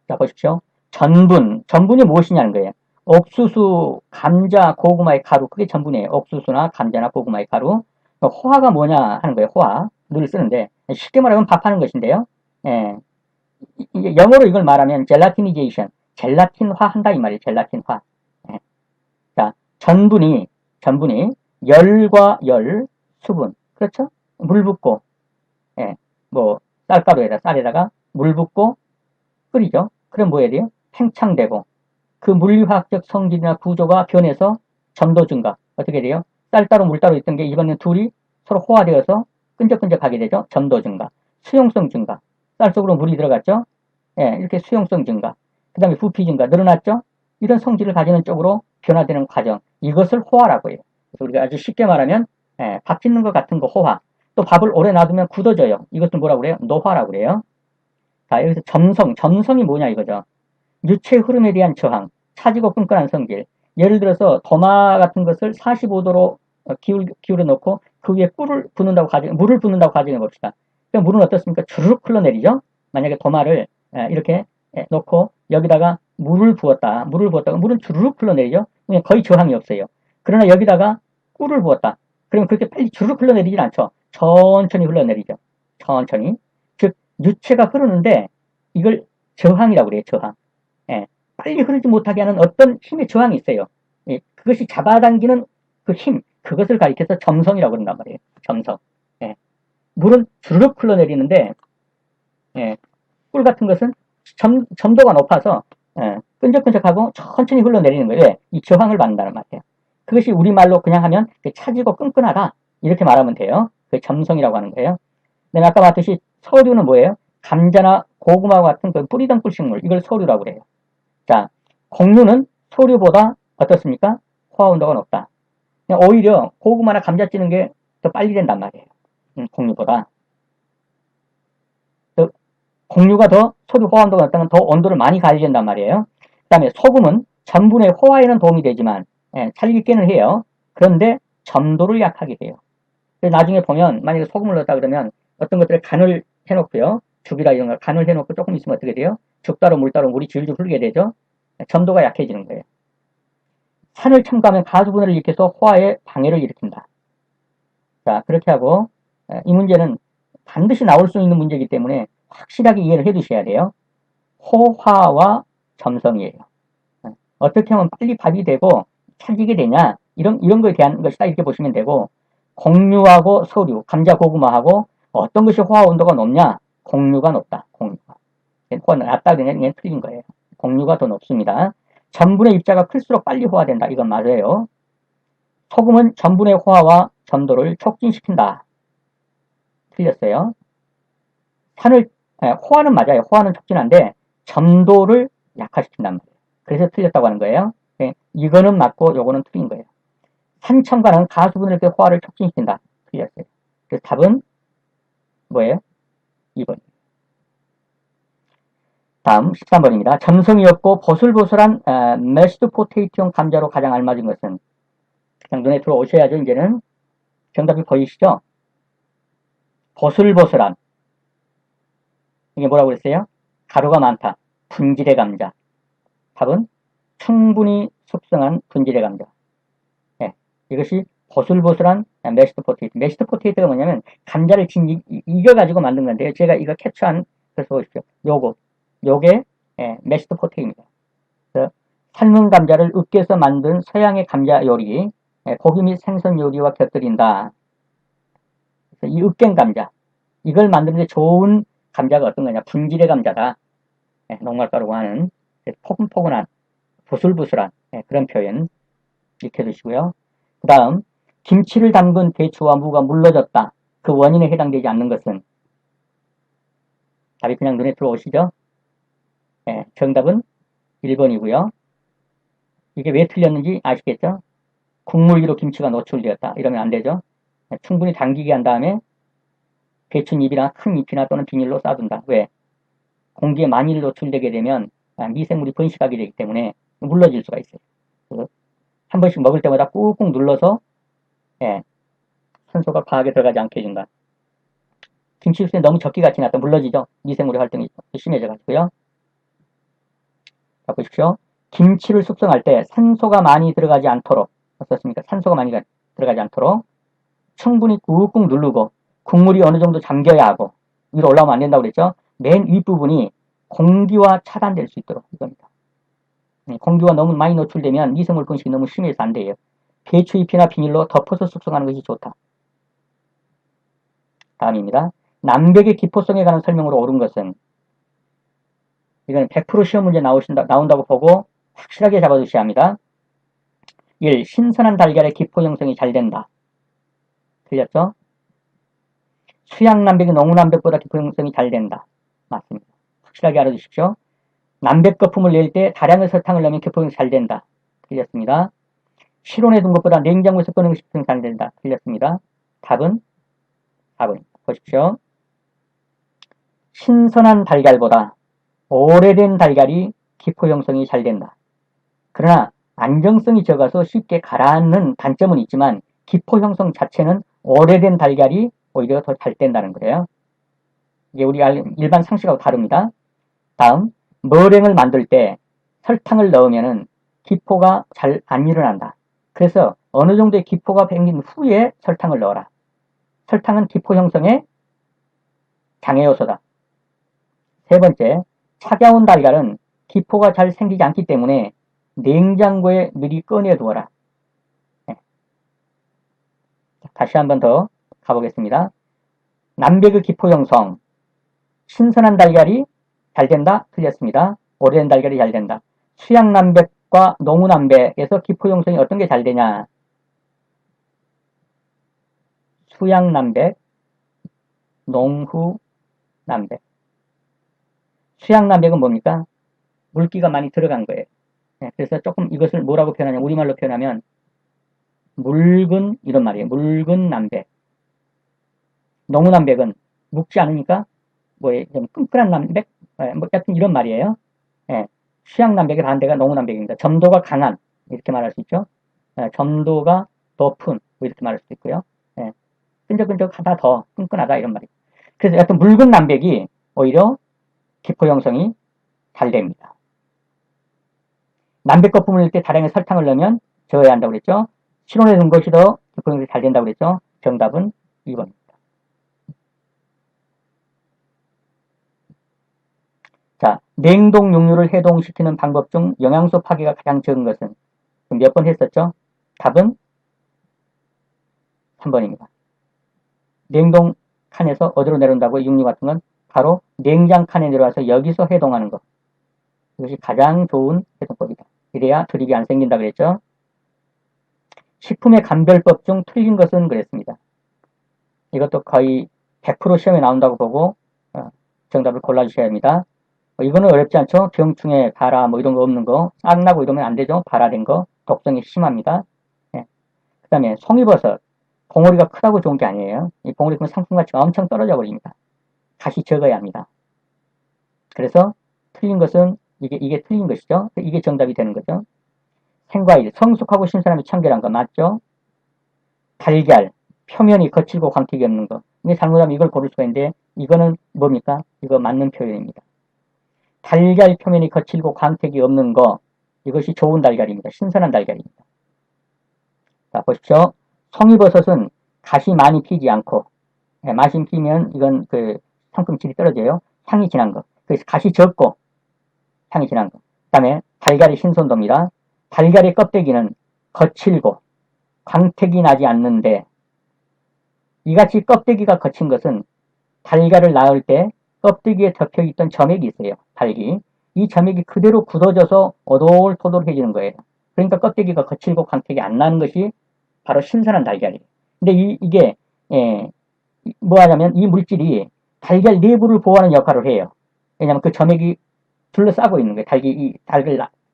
자, 보십시오. 전분이 무엇이냐는 거예요. 옥수수, 감자, 고구마의 가루, 그게 전분이에요. 옥수수나 감자나 고구마의 가루. 호화가 뭐냐 하는 거예요. 호화를 쓰는데 쉽게 말하면 밥하는 것인데요. 예, 영어로 이걸 말하면 젤라티니제이션, 젤라틴화 한다 이 말이에요. 젤라틴화. 예. 자, 전분이 열과 열, 수분, 그렇죠? 물 붓고, 예, 뭐 쌀에다가 물 붓고 끓이죠. 그럼 뭐 해야 돼요? 팽창되고 그 물리화학적 성질이나 구조가 변해서 점도 증가. 어떻게 돼요? 쌀 따로 물 따로 있던 게 이번엔 둘이 서로 호화되어서 끈적끈적하게 되죠. 점도 증가. 수용성 증가. 쌀 속으로 물이 들어갔죠. 예, 이렇게 수용성 증가. 그 다음에 부피 증가. 늘어났죠. 이런 성질을 가지는 쪽으로 변화되는 과정. 이것을 호화라고 해요. 그래서 우리가 아주 쉽게 말하면 밥 짓는 것 같은 거 호화. 또 밥을 오래 놔두면 굳어져요. 이것을 뭐라고 그래요? 노화라고 그래요. 자, 여기서 점성이 뭐냐 이거죠. 유체 흐름에 대한 저항, 차지고 끈끈한 성질. 예를 들어서 도마 같은 것을 45도로 기울여 놓고 그 위에 물을 붓는다고 가정해 봅시다. 그럼 물은 어떻습니까? 주르륵 흘러내리죠. 만약에 도마를 이렇게 놓고 여기다가 물을 부었다. 물은 주르륵 흘러내리죠. 그냥 거의 저항이 없어요. 그러나 여기다가 꿀을 부었다. 그러면 그렇게 빨리 주르륵 흘러내리진 않죠. 천천히 흘러내리죠. 천천히. 즉 유체가 흐르는데 이걸 저항이라고 그래요. 저항. 예, 빨리 흐르지 못하게 하는 어떤 힘의 저항이 있어요. 예, 그것이 잡아당기는 그 힘, 그것을 가리켜서 점성이라고 그런단 말이에요. 점성. 예, 물은 주르륵 흘러내리는데 예, 꿀 같은 것은 점도가 높아서 끈적끈적하고 천천히 흘러내리는 거예요. 예, 이 저항을 받는다는 말이에요. 그것이 우리말로 그냥 하면 차지고 끈끈하다 이렇게 말하면 돼요. 그 점성이라고 하는 거예요. 내가 아까 말했듯이 서류는 뭐예요? 감자나 고구마 같은 그 뿌리덩굴 식물, 이걸 서류라고 그래요. 자, 곡류는 소류보다 어떻습니까? 호화 온도가 높다. 오히려 고구마나 감자 찌는 게 더 빨리 된단 말이에요. 곡류보다. 곡류가 더 소류 호화 온도가 높다면 더 온도를 많이 가해야 된단 말이에요. 그 다음에 소금은 전분의 호화에는 도움이 되지만 살기게는 해요. 그런데 점도를 약하게 해요. 그래서 나중에 보면 만약에 소금을 넣었다 그러면 어떤 것들을 간을 해놓고요. 죽이라 이런 걸 간을 해놓고 조금 있으면 어떻게 돼요? 죽 따로 물 따로 물이 질질 흐르게 되죠. 점도가 약해지는 거예요. 산을 첨가하면 가수분해를 일으켜서 호화에 방해를 일으킨다. 자, 그렇게 하고 이 문제는 반드시 나올 수 있는 문제이기 때문에 확실하게 이해를 해 두셔야 돼요. 호화와 점성이에요. 어떻게 하면 빨리 밥이 되고 차지게 되냐 이런 거에 대한 것이다 이렇게 보시면 되고 곡류하고 소류, 감자, 고구마하고 어떤 것이 호화 온도가 높냐? 곡류가 높다. 곡류가. 호화는 낮다 그러면 얘는 틀린 거예요. 곡류가 더 높습니다. 전분의 입자가 클수록 빨리 호화된다. 이건 맞아요. 소금은 전분의 호화와 점도를 촉진시킨다. 틀렸어요. 호화는 맞아요. 호화는 촉진한데 점도를 약화시킨단 말이에요. 그래서 틀렸다고 하는 거예요. 이거는 맞고 요거는 틀린 거예요. 산첨가는 가수분을 이렇게 호화를 촉진시킨다. 틀렸어요. 그래서 답은 뭐예요? 2번. 다음 13번입니다. 점성이 없고 보슬보슬한 메시드 포테이토용 감자로 가장 알맞은 것은 그냥 눈에 들어오셔야죠. 이제는 정답이 보이시죠? 보슬보슬한 이게 뭐라고 그랬어요? 가루가 많다. 분질의 감자. 답은 충분히 숙성한 분질의 감자. 네, 이것이 보슬보슬한 메시드 포테이토. 메시드 포테이토가 뭐냐면 감자를 익어가지고 만든 건데요. 제가 이거 캡처한 그래서 보십시오. 요게 메시드 포테이토입니다. 삶은 감자를 으깨서 만든 서양의 감자 요리, 고기 및 생선 요리와 곁들인다. 그래서 이 으깬 감자, 이걸 만드는 데 좋은 감자가 어떤 거냐? 분질의 감자다. 녹말가루고 하는 포근포근한, 부슬부슬한 그런 표현 익혀두시고요. 그 다음 김치를 담근 대추와 무가 물러졌다. 그 원인에 해당되지 않는 것은 답이 그냥 눈에 들어오시죠? 정답은 1번이고요. 이게 왜 틀렸는지 아시겠죠? 국물 위로 김치가 노출되었다. 이러면 안 되죠. 충분히 당기게 한 다음에 배춧잎이나 큰 잎이나 또는 비닐로 싸둔다. 왜? 공기에 많이 노출되게 되면 미생물이 번식하게 되기 때문에 물러질 수가 있어요. 그래서 한 번씩 먹을 때마다 꾹꾹 눌러서 예, 산소가 과하게 들어가지 않게 해준다. 김치 육수에 너무 적게 같이 놔도 물러지죠. 미생물의 활동이 심해져가지고요. 자, 보십시오. 김치를 숙성할 때 산소가 많이 들어가지 않도록 어떻습니까? 산소가 많이 들어가지 않도록 충분히 꾹꾹 누르고 국물이 어느 정도 잠겨야 하고 위로 올라오면 안 된다고 그랬죠. 맨 윗부분이 공기와 차단될 수 있도록 이겁니다. 공기가 너무 많이 노출되면 미생물 번식이 너무 심해서 안 돼요. 배추잎이나 비닐로 덮어서 숙성하는 것이 좋다. 다음입니다. 남백의 기포성에 관한 설명으로 옳은 것은 이건 100% 시험 문제 나온다고 보고 확실하게 잡아두셔야 합니다. 1. 신선한 달걀의 기포 형성이 잘 된다. 틀렸죠? 수양남백이 농우남백보다 기포 형성이 잘 된다. 맞습니다. 확실하게 알아두십시오. 남백 거품을 낼 때 다량의 설탕을 넣으면 기포 형성이 잘 된다. 틀렸습니다. 실온에 둔 것보다 냉장고에서 꺼내는 것이 잘 된다. 틀렸습니다. 답은 4번입니다. 보십시오. 신선한 달걀보다 오래된 달걀이 기포 형성이 잘 된다. 그러나 안정성이 적어서 쉽게 가라앉는 단점은 있지만 기포 형성 자체는 오래된 달걀이 오히려 더 잘 된다는 거예요. 이게 우리 일반 상식하고 다릅니다. 다음, 머랭을 만들 때 설탕을 넣으면 기포가 잘 안 일어난다. 그래서 어느 정도의 기포가 생긴 후에 설탕을 넣어라. 설탕은 기포 형성의 장애 요소다. 세 번째, 차가운 달걀은 기포가 잘 생기지 않기 때문에 냉장고에 미리 꺼내 두어라. 네. 다시 한 번 더 가보겠습니다. 남백의 기포 형성. 신선한 달걀이 잘 된다? 틀렸습니다. 오래된 달걀이 잘 된다. 수양남백과 농우남백에서 기포 형성이 어떤 게 잘 되냐? 수양남백, 농후남백. 수양남백은 뭡니까? 물기가 많이 들어간 거예요. 네, 그래서 조금 이것을 뭐라고 표현하냐? 우리말로 표현하면 묽은 이런 말이에요. 묽은 남백. 농우남백은 묽지 않으니까 좀 끈끈한 남백, 뭐 같은 이런 말이에요. 예, 수양남백의 반대가 농우남백입니다. 점도가 강한 이렇게 말할 수 있죠. 점도가 높은 뭐 이렇게 말할 수도 있고요. 예, 끈적끈적하다 더 끈끈하다 이런 말이에요. 그래서 여튼 묽은 남백이 오히려 기포 형성이 잘 됩니다. 남백 거품을 넣을 때 다량의 설탕을 넣으면 저어야 한다고 그랬죠. 실온에 둔 것이 더 기포 형성이 잘 된다고 그랬죠. 정답은 2번입니다. 자, 냉동 육류를 해동시키는 방법 중 영양소 파괴가 가장 적은 것은 몇 번 했었죠? 답은 3번입니다. 냉동 칸에서 어디로 내려온다고 육류 같은 건 바로 냉장 칸에 내려와서 여기서 해동하는 것. 이것이 가장 좋은 해동법이다. 이래야 드립이 안 생긴다 그랬죠? 식품의 감별법 중 틀린 것은 그랬습니다. 이것도 거의 100% 시험에 나온다고 보고 정답을 골라주셔야 합니다. 이거는 어렵지 않죠? 병충해, 발화, 뭐 이런 거 없는 거. 악 나고 이러면 안 되죠? 발화된 거. 독성이 심합니다. 네. 그 다음에 송이버섯. 봉오리가 크다고 좋은 게 아니에요. 이 봉오리 크면 상품 가치가 엄청 떨어져 버립니다. 다시 적어야 합니다. 그래서 틀린 것은 이게 틀린 것이죠. 이게 정답이 되는 거죠. 생과일, 성숙하고 신선함이 청결한 거 맞죠? 달걀, 표면이 거칠고 광택이 없는 거. 이게 잘못하면 이걸 고를 수가 있는데 이거는 뭡니까? 이거 맞는 표현입니다. 달걀 표면이 거칠고 광택이 없는 거, 이것이 좋은 달걀입니다. 신선한 달걀입니다. 자, 보십시오. 송이버섯은 가시 많이 피지 않고, 맛이 피면 이건 상품 질이 떨어져요. 향이 진한 거. 그래서 가시 적고, 향이 진한 거. 그 다음에 달걀의 신선도입니다. 달걀의 껍데기는 거칠고, 광택이 나지 않는데, 이같이 껍데기가 거친 것은 달걀을 낳을 때 껍데기에 덮여있던 점액이 있어요. 달기. 이 점액이 그대로 굳어져서 오돌토돌해지는 거예요. 그러니까 껍데기가 거칠고 광택이 안 나는 것이 바로 신선한 달걀이에요. 근데 이게 뭐 하냐면 이 물질이 달걀 내부를 보호하는 역할을 해요. 왜냐하면 그 점액이 둘러싸고 있는 거예요.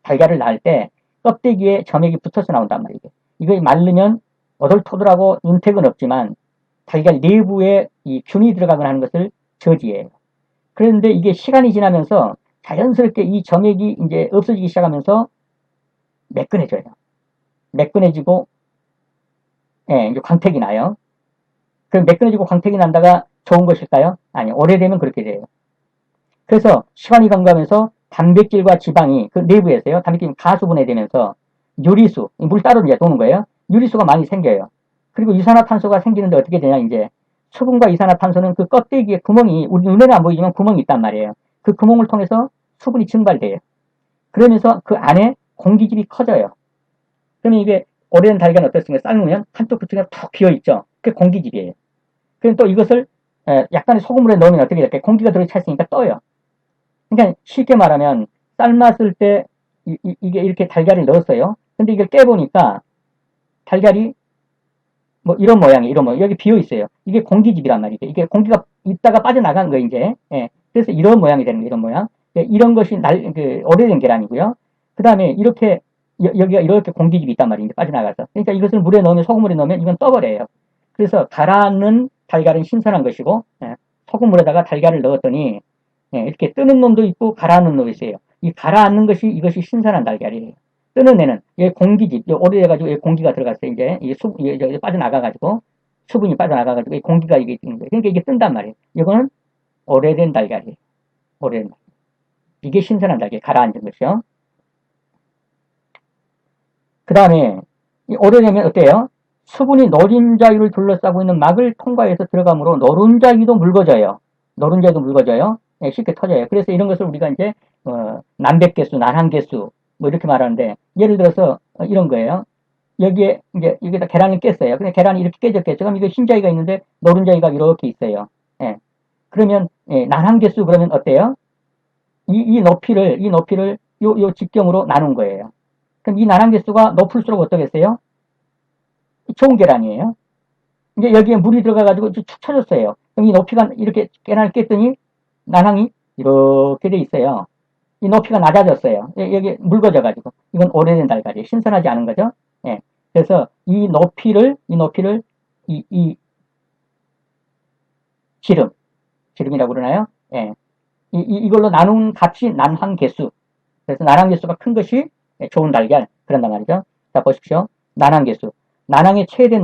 달걀을 낳을 때 껍데기에 점액이 붙어서 나온단 말이에요. 이거 마르면 오돌토돌하고 윤택은 없지만 달걀 내부에 이 균이 들어가거나 하는 것을 저지해요. 그런데 이게 시간이 지나면서 자연스럽게 이 점액이 이제 없어지기 시작하면서 매끈해져요. 매끈해지고, 예, 이제 광택이 나요. 그럼 매끈해지고 광택이 난다가 좋은 것일까요? 아니요. 오래되면 그렇게 돼요. 그래서 시간이 간다면서 단백질과 지방이 그 내부에서요. 단백질이 가수분해되면서 유리수, 물 따로 이제 도는 거예요. 유리수가 많이 생겨요. 그리고 이산화탄소가 생기는데 어떻게 되냐, 이제. 수분과 이산화탄소는 그 껍데기에 구멍이, 우리 눈에는 안 보이지만 구멍이 있단 말이에요. 그 구멍을 통해서 수분이 증발돼요. 그러면서 그 안에 공기질이 커져요. 그러면 이게 오래된 달걀은 어떻습니까? 삶으면 한쪽 그쪽에 툭 비어있죠. 그게 공기질이에요. 그럼 또 이것을 약간의 소금물에 넣으면 어떻게 될까요? 공기가 들어찼으니까 떠요. 그러니까 쉽게 말하면 삶았을 때 이게 이렇게 달걀을 넣었어요. 근데 이걸 깨보니까 달걀이 뭐 이런 모양이에요. 이런 모양. 여기 비어 있어요. 이게 공기집이란 말이에요. 이게 공기가 있다가 빠져나간 거예요, 이제. 예. 그래서 이런 모양이 되는 거예요, 이런 모양. 예, 이런 것이 오래된 계란이고요. 그 다음에 이렇게 여기가 이렇게 공기집이 있단 말이에요. 빠져나가서. 그러니까 이것을 물에 넣으면, 소금물에 넣으면 이건 떠버려요. 그래서 가라앉는 달걀은 신선한 것이고, 예, 소금물에다가 달걀을 넣었더니 예, 이렇게 뜨는 놈도 있고 가라앉는 놈도 있어요. 이 가라앉는 것이 이것이 신선한 달걀이에요. 뜨는 애는 이 공기집, 오래돼가지고 공기가 들어갔어요. 이제 이게 빠져나가가지고 수분이 빠져나가가지고 이 공기가 이게 있는 거예요. 그러니까 이게 뜬단 말이에요. 이거는 오래된 달걀이에요. 오래된 달걀. 이게 신선한 달걀, 가라앉은 것이요. 그 다음에 오래되면 어때요? 수분이 노른자위를 둘러싸고 있는 막을 통과해서 들어가므로 노른자위도 묽어져요. 노른자위도 묽어져요. 예, 쉽게 터져요. 그래서 이런 것을 우리가 이제 난백개수, 난항개수 뭐 이렇게 말하는데 예를 들어서 이런 거예요. 여기에 이제 여기다 계란을 깼어요. 근데 계란이 이렇게 깨졌겠죠. 그럼 이거 흰자위가 있는데 노른자위가 이렇게 있어요. 예. 그러면 예, 난항개수 그러면 어때요? 이 높이를 요 직경으로 나눈 거예요. 그럼 이 난항개수가 높을수록 어떠겠어요? 좋은 계란이에요. 이제 여기에 물이 들어가가지고 축 처졌어요. 그럼 이 높이가 이렇게 계란을 깼더니 난항이 이렇게 돼 있어요. 이 높이가 낮아졌어요. 여기 묽어져가지고. 이건 오래된 달걀이에요. 신선하지 않은 거죠. 예. 그래서 이 높이를, 이 지름이라고 그러나요? 예. 이걸로 나눈 값이 난항계수. 그래서 난항계수가 큰 것이 좋은 달걀. 그런단 말이죠. 자, 보십시오. 난항계수. 난항의 최대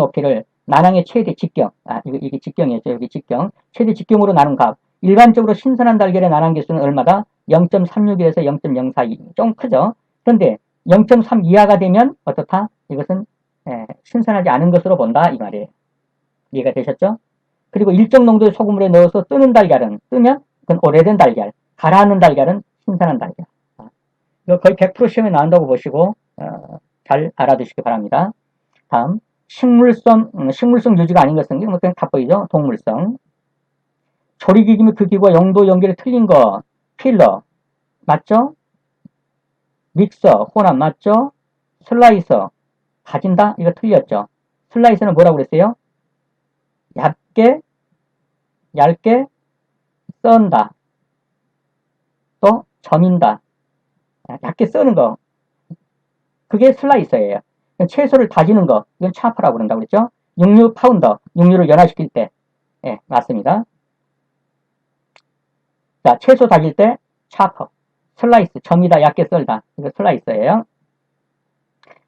직경. 이게 직경이었죠. 여기 직경. 최대 직경으로 나눈 값. 일반적으로 신선한 달걀의 난항계수는 얼마다? 0.36에서 0.042. 좀 크죠? 그런데 0.3 이하가 되면 어떻다? 이것은 신선하지 않은 것으로 본다. 이 말이에요. 이해가 되셨죠? 그리고 일정 농도의 소금물에 넣어서 뜨면 그건 오래된 달걀. 가라앉는 달걀은 신선한 달걀. 이거 거의 100% 시험에 나온다고 보시고 잘 알아두시기 바랍니다. 다음 식물성 유지가 아닌 것은 이건 그냥 다 보이죠? 동물성. 조리기기 및 그 기구와 용도 연결이 틀린 거 필러 맞죠? 믹서 혼합 맞죠? 슬라이서 가진다? 이거 틀렸죠? 슬라이서는 뭐라고 그랬어요? 얇게 썬다. 또 점인다. 얇게 써는 거. 그게 슬라이서예요. 채소를 다지는 거. 이건 차퍼라고 그런다고 그랬죠? 육류 파운더. 육류를 연화시킬 때. 예, 맞습니다. 자, 채소 다질 때 차퍼. 슬라이스. 점이다. 얇게 썰다. 이거 슬라이서예요.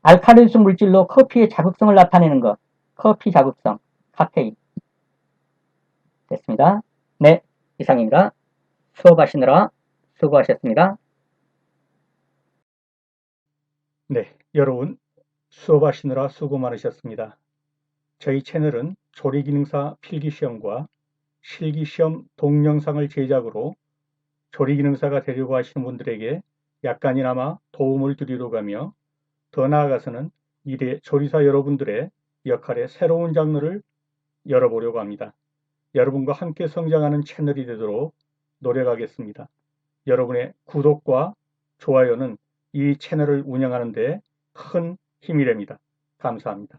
알칼리수 물질로 커피의 자극성을 나타내는 거. 커피 자극성. 카페인. 됐습니다. 네, 이상입니다. 수업하시느라 수고하셨습니다. 네, 여러분 수업하시느라 수고 많으셨습니다. 저희 채널은 조리기능사 필기시험과 실기시험 동영상을 제작으로 조리기능사가 되려고 하시는 분들에게 약간이나마 도움을 드리려고 하며 더 나아가서는 미래 조리사 여러분들의 역할의 새로운 장르를 열어보려고 합니다. 여러분과 함께 성장하는 채널이 되도록 노력하겠습니다. 여러분의 구독과 좋아요는 이 채널을 운영하는 데 큰 힘이 됩니다. 감사합니다.